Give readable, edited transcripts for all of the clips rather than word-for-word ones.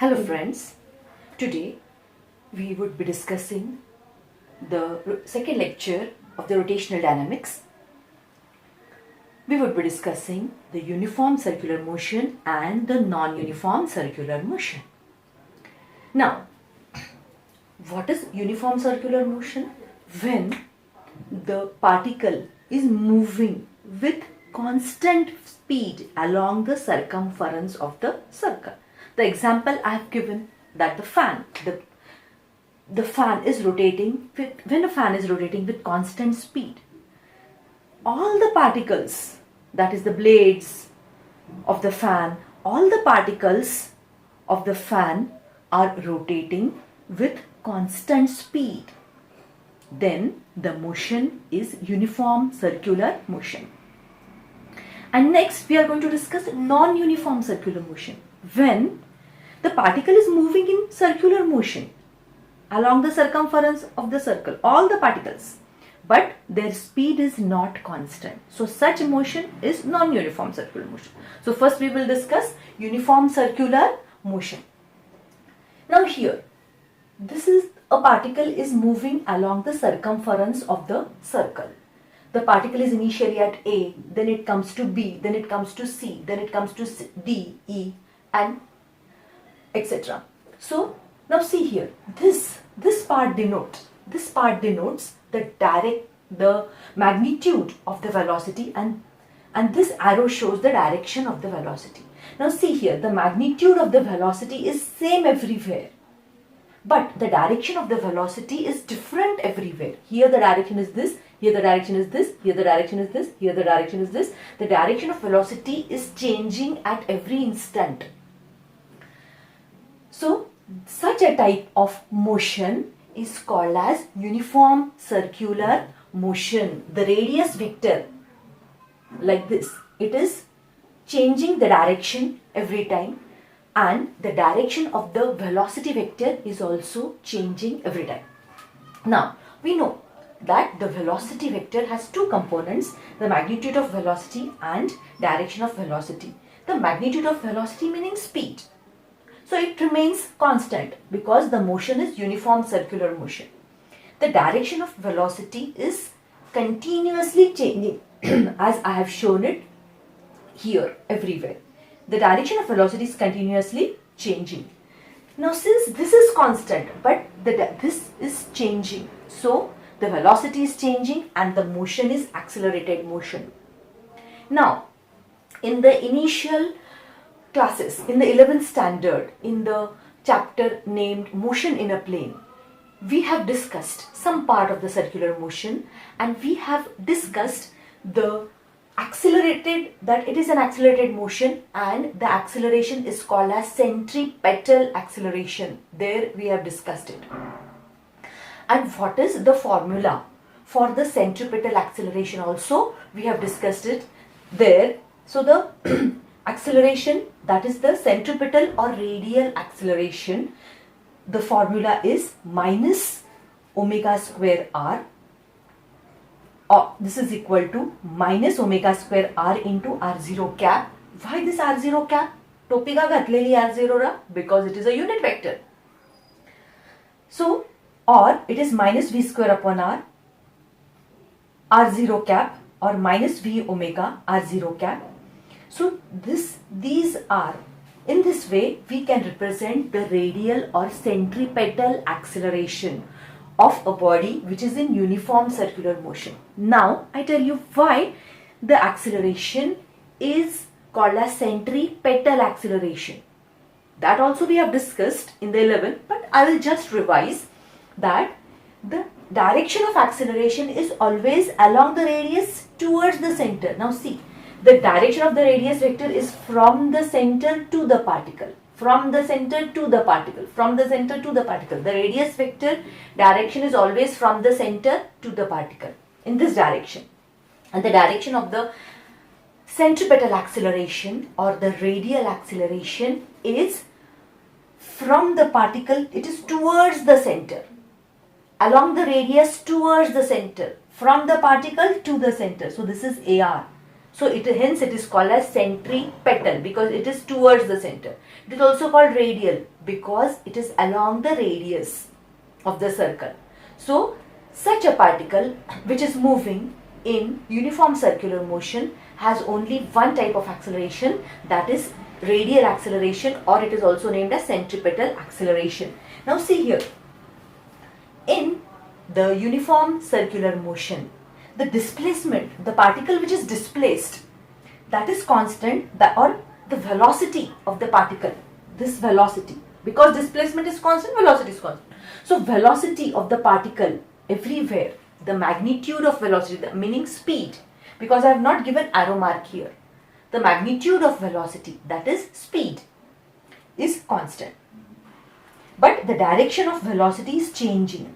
Hello friends, today we would be discussing the second lecture of the rotational dynamics. We would be discussing the uniform circular motion and the non-uniform circular motion. Now, what is uniform circular motion? When the particle is moving with constant speed along the circumference of the circle. The example I have given, that the fan is rotating when a fan is rotating with constant speed, all the particles, that is the blades of the fan, all the particles of the fan are rotating with constant speed. Then the motion is uniform circular motion. And next we are going to discuss non-uniform circular motion. When the particle is moving in circular motion along the circumference of the circle, all the particles, but their speed is not constant. So such motion is non-uniform circular motion. So first we will discuss uniform circular motion. Now here, this is a particle is moving along the circumference of the circle. The particle is initially at A, then it comes to B, then it comes to C, then it comes to D, E, and etc. So now see here, this part denotes the magnitude of the velocity, and this arrow shows the direction of the velocity. Now see here, the magnitude of the velocity is same everywhere, but the direction of the velocity is different everywhere. Here the direction is this, here the direction is this, here the direction is this, here the direction is this. The direction of velocity is changing at every instant. So such a type of motion is called as uniform circular motion. The radius vector, like this, it is changing the direction every time, and the direction of the velocity vector is also changing every time. Now we know that the velocity vector has two components, the magnitude of velocity and direction of velocity. The magnitude of velocity meaning speed. So it remains constant because the motion is uniform circular motion. The direction of velocity is continuously changing as I have shown it here everywhere. The direction of velocity is continuously changing. Now since this is constant but this is changing, so the velocity is changing and the motion is accelerated motion. Now in the initial classes, in the 11th standard, in the chapter named Motion in a Plane, we have discussed some part of the circular motion, and we have discussed the accelerated, that it is an accelerated motion, and the acceleration is called as centripetal acceleration. There we have discussed it. And what is the formula for the centripetal acceleration also we have discussed it there. So the acceleration, that is the centripetal or radial acceleration, the formula is minus omega square r, or this is equal to minus omega square r into r0 cap. Why this r0 cap? Topi ka ghatleli r0 ra? Because it is a unit vector. So, or it is minus v square upon r, r0 cap, or minus v omega r0 cap. So these are, in this way we can represent the radial or centripetal acceleration of a body which is in uniform circular motion. Now I tell you why the acceleration is called as centripetal acceleration. That also we have discussed in the 11th, but I will just revise that the direction of acceleration is always along the radius towards the center. Now see, the direction of the radius vector is from the center to the particle, from the center to the particle, from the center to the particle. The radius vector direction is always from the center to the particle in this direction. And the direction of the centripetal acceleration or the radial acceleration is from the particle, it is towards the center, along the radius towards the center, from the particle to the center. So this is AR. So hence it is called as centripetal because it is towards the center. It is also called radial because it is along the radius of the circle. So such a particle which is moving in uniform circular motion has only one type of acceleration, that is radial acceleration, or it is also named as centripetal acceleration. Now see here, in the uniform circular motion, the displacement, the particle which is displaced, that is constant, or the velocity of the particle, this velocity, because displacement is constant, velocity is constant. So velocity of the particle everywhere, the magnitude of velocity, meaning speed, because I have not given arrow mark here, the magnitude of velocity, that is speed, is constant. But the direction of velocity is changing.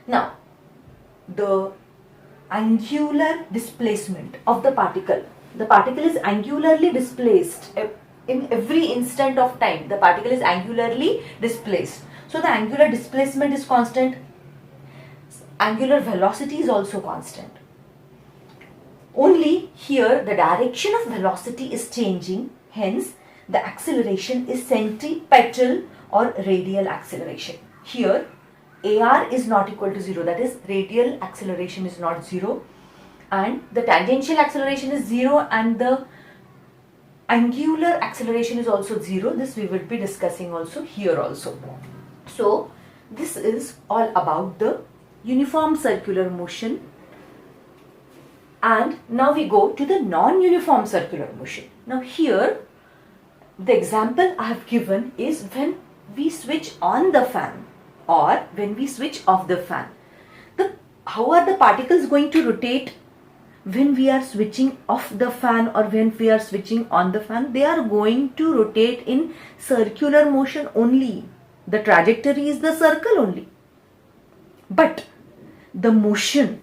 Now, the angular displacement of the particle is angularly displaced in every instant of time. The particle is angularly displaced. So the angular displacement is constant. Angular velocity is also constant. Only here the direction of velocity is changing. Hence, the acceleration is centripetal or radial acceleration. Here, AR is not equal to 0, that is radial acceleration is not 0, and the tangential acceleration is 0 and the angular acceleration is also 0. This we will be discussing also here also. So this is all about the uniform circular motion, and now we go to the non-uniform circular motion. Now here the example I have given is when we switch on the fan or when we switch off the fan. How are the particles going to rotate when we are switching off the fan or when we are switching on the fan? They are going to rotate in circular motion only. The trajectory is the circle only. But the motion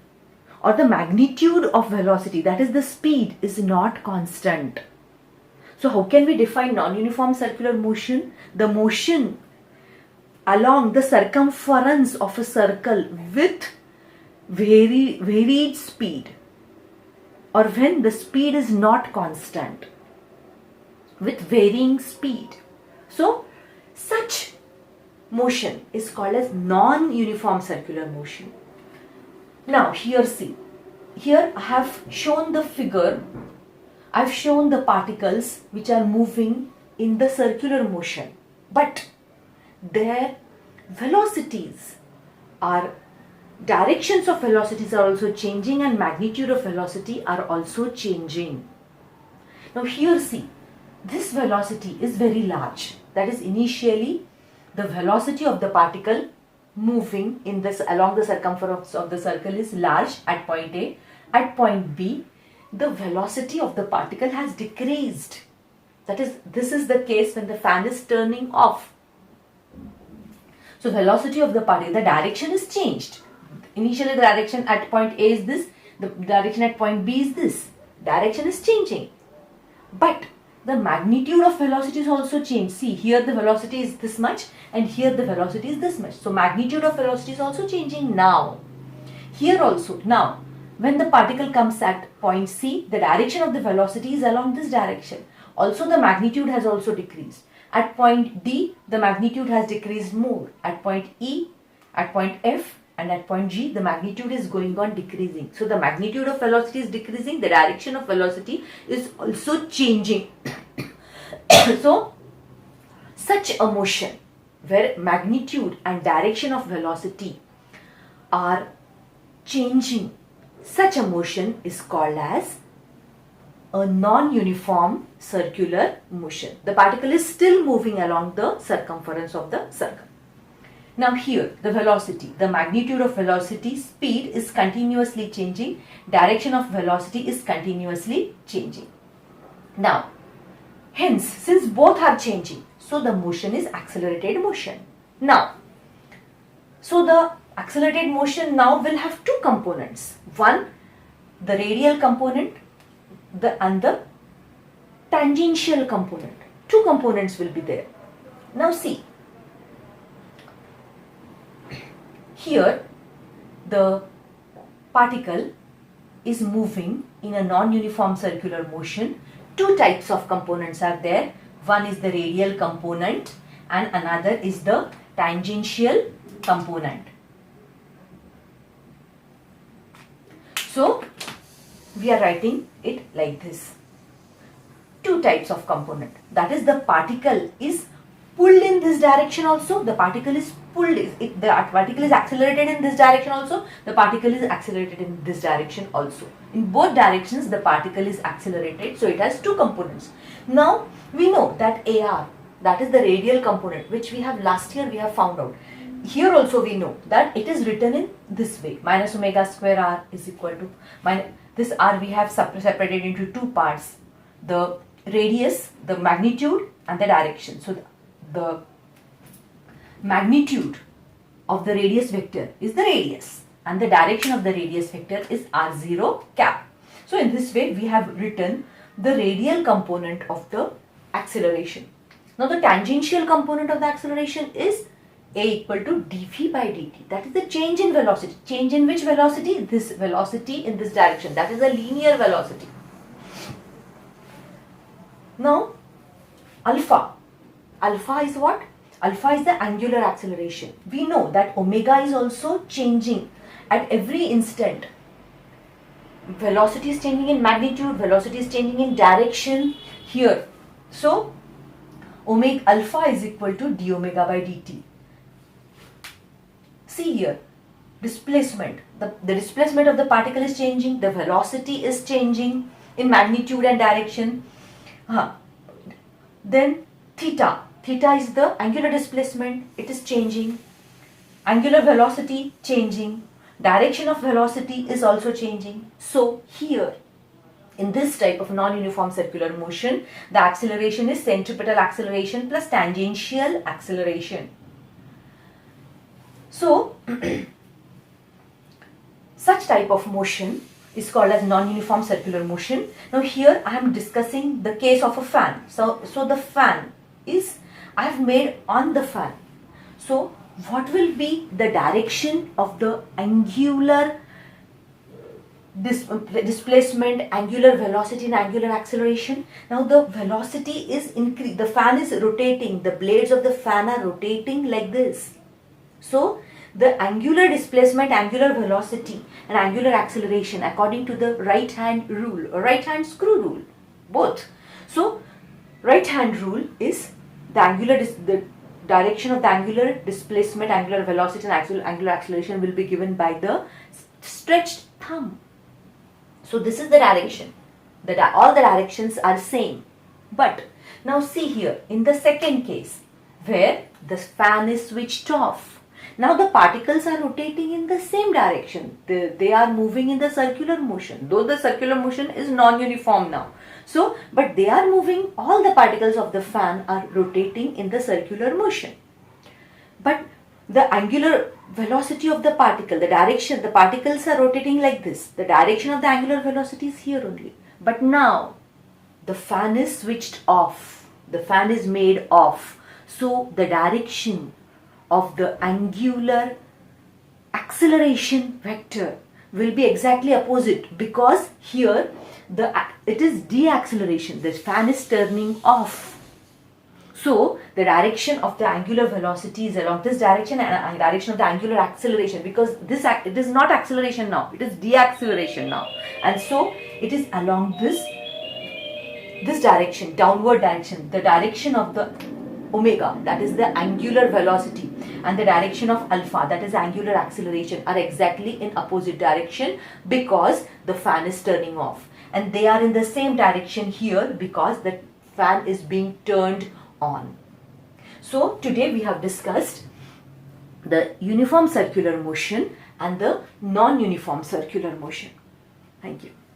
or the magnitude of velocity, that is the speed, is not constant. So how can we define non-uniform circular motion? The motion along the circumference of a circle with varied speed, or when the speed is not constant, with varying speed. So such motion is called as non-uniform circular motion. Now here see, here I have shown the figure, I have shown the particles which are moving in the circular motion, but their velocities are, directions of velocities are also changing and magnitude of velocity are also changing. Now here see, this velocity is very large, that is initially the velocity of the particle moving in this along the circumference of the circle is large at point A. At point B, the velocity of the particle has decreased. That is, this is the case when the fan is turning off. So velocity of the particle, the direction is changed. Initially the direction at point A is this, the direction at point B is this. Direction is changing. But the magnitude of velocity is also changed. See, here the velocity is this much and here the velocity is this much. So magnitude of velocity is also changing now. Here also, now when the particle comes at point C, the direction of the velocity is along this direction. Also the magnitude has also decreased. At point D, the magnitude has decreased more. At point E, at point F and at point G, the magnitude is going on decreasing. So the magnitude of velocity is decreasing, the direction of velocity is also changing. So such a motion where magnitude and direction of velocity are changing, such a motion is called as a non-uniform circular motion. The particle is still moving along the circumference of the circle. Now here the velocity, the magnitude of velocity, speed is continuously changing, direction of velocity is continuously changing. Now hence, since both are changing, so the motion is accelerated motion. Now, so the accelerated motion now will have two components. One, the radial component, and the tangential component. Two components will be there. Now see, here the particle is moving in a non-uniform circular motion, two types of components are there. One is the radial component and another is the tangential component. So we are writing it like this. Two types of component. That is, the particle is pulled in this direction also. The particle is pulled. The particle is accelerated in this direction also. The particle is accelerated in this direction also. In both directions, the particle is accelerated. So it has two components. Now we know that AR, that is the radial component, which we have last year we have found out. Here also we know that it is written in this way: minus omega square r is equal to minus, this r we have separated into two parts, the radius, the magnitude and the direction. So the magnitude of the radius vector is the radius and the direction of the radius vector is r0 cap. So in this way we have written the radial component of the acceleration. Now the tangential component of the acceleration is a equal to dv by dt. That is the change in velocity. Change in which velocity? This velocity in this direction. That is a linear velocity. Now alpha. Alpha is what? Alpha is the angular acceleration. We know that omega is also changing at every instant. Velocity is changing in magnitude, velocity is changing in direction here. So omega alpha is equal to d omega by dt. See here, displacement. The displacement of the particle is changing, the velocity is changing in magnitude and direction. Then theta. Theta is the angular displacement, it is changing. Angular velocity changing. Direction of velocity is also changing. So here, in this type of non-uniform circular motion, the acceleration is centripetal acceleration plus tangential acceleration. So, such type of motion is called as non-uniform circular motion. Now here I am discussing the case of a fan. So the fan is, I have made on the fan. So what will be the direction of the angular displacement, angular velocity and angular acceleration? Now the velocity is increased, the fan is rotating, the blades of the fan are rotating like this. So the angular displacement, angular velocity and angular acceleration according to the right hand rule or right hand screw rule, both. So right hand rule is the direction of the angular displacement, angular velocity and angular acceleration will be given by the stretched thumb. So this is the direction. All the directions are same. But now see here in the second case where the fan is switched off. Now the particles are rotating in the same direction. They are moving in the circular motion, though the circular motion is non-uniform now. So, but they are moving, all the particles of the fan are rotating in the circular motion. But the angular velocity of the particle, the direction, the particles are rotating like this. The direction of the angular velocity is here only. But now the fan is switched off. The fan is made off. So the direction of the angular acceleration vector will be exactly opposite, because here it is deacceleration. The fan is turning off. So the direction of the angular velocity is along this direction and direction of the angular acceleration, because it is not acceleration now, it is deacceleration now, and so it is along this direction, downward direction. The direction of the omega, that is the angular velocity, and the direction of alpha, that is angular acceleration, are exactly in opposite direction because the fan is turning off, and they are in the same direction here because the fan is being turned on. So today we have discussed the uniform circular motion and the non-uniform circular motion. Thank you.